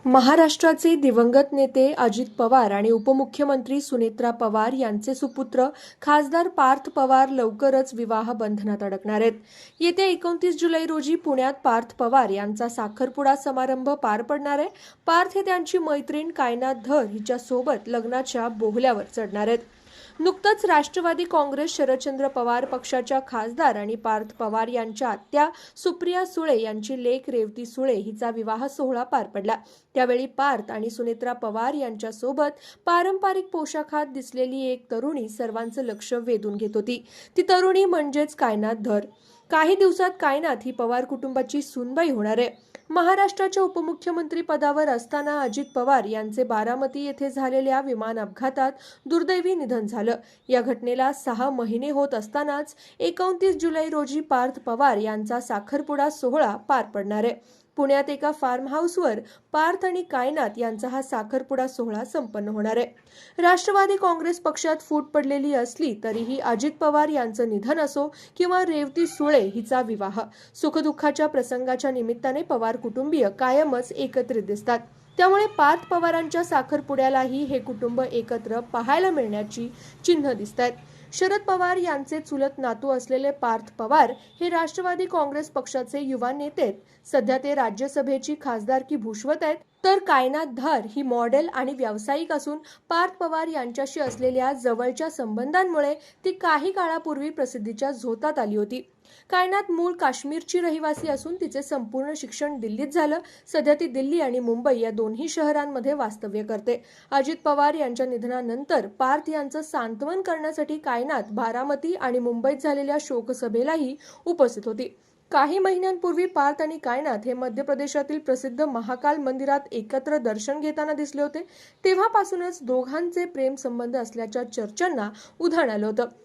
महाराष्ट्राचे दिवंगत नेते अजित पवार आणि उपमुख्यमंत्री सुनेत्रा पवार यांचे सुपुत्र खासदार पार्थ पवार लवकरच विवाह बंधनात अडकणार आहेत. येत्या 29 जुलै रोजी पुण्यात पार्थ पवार यांचा साखरपुडा समारंभ पार पडणार आहे. पार्थ हे त्यांची मैत्रीण कायनात धर हिच्या सोबत लग्नाच्या बोहल्यावर चढणार आहेत. नुकतंच राष्ट्रवादी काँग्रेस शरदचंद्र पवार पक्षाच्या खासदार आणि पार्थ पवार यांच्या आत्या सुप्रिया सुळे यांची लेक रेवती सुळे हिचा विवाह सोहळा पार पडला. त्यावेळी पार्थ आणि सुनेत्रा पवार यांच्या सोबत पारंपरिक पोशाखात दिसलेली एक तरुणी सर्वांचं लक्ष वेधून घेत होती. ती तरुणी म्हणजेच कायनात धर. काही दिवसात कायनात ही पवार कुटुंबाची सूनबाई होणार आहे. महाराष्ट्राच्या उपमुख्यमंत्री पदावर असताना अजित पवार यांचे बारामती येथे झालेल्या विमान अपघातात दुर्दैवी निधन झालं. या घटनेला 6 महिने होत असतानाच 29 जुलै रोजी पार्थ पवार यांचा साखरपुडा सोहळा पार पडणार आहे. पुण्यात एका फार्म हाऊसवर पार्थ आणि कायनात यांचा हा साखरपुडा सोहळा संपन्न होणार आहे. राष्ट्रवादी काँग्रेस पक्षात फूट पडलेली असली तरीही अजित पवार यांचं निधन असो किंवा रेवती सुळे हिचा विवाह, सुखदुःखाच्या प्रसंगाच्या निमित्ताने पवार कुटुंबीय कायमच एकत्रित दिसतात. त्यामुळे पार्थ पवारांच्या साखरपुड्यालाही हे कुटुंब एकत्र पाहायला मिळण्याची चिन्ह दिसतात. शरद पवार यांचे चुलत नातू असलेले पार्थ पवार हे राष्ट्रवादी काँग्रेस पक्षाचे युवा नेते आहेत. सध्या ते राज्यसभेची खासदारकी भूषवत आहेत. तर कायनात धर ही मॉडेल आणि व्यावसायिक असून पार्थ पवार यांच्याशी असलेल्या जवळच्या संबंधांमुळे ती काही काळापूर्वी प्रसिद्धीच्या झोतात आली होती. कायनात मूळ काश्मीरची रहिवासी असून तिचे संपूर्ण शिक्षण दिल्लीत झालं. सध्या ती दिल्ली आणि मुंबई या दोन्ही शहरांमध्ये वास्तव्य करते. अजित पवार यांच्या निधनानंतर पार्थ यांचं सांत्वन करण्यासाठी कायनात बारामती आणि मुंबईत झालेल्या शोकसभेलाही उपस्थित होती. काही महिन्यांपूर्वी पार्थ आणि कायनात हे मध्य प्रदेशातील प्रसिद्ध महाकाल मंदिरात एकत्र दर्शन घेताना दिसले होते. तेव्हापासूनच दोघांचे प्रेम संबंध असल्याच्या चर्चांना उधाण आलं होतं.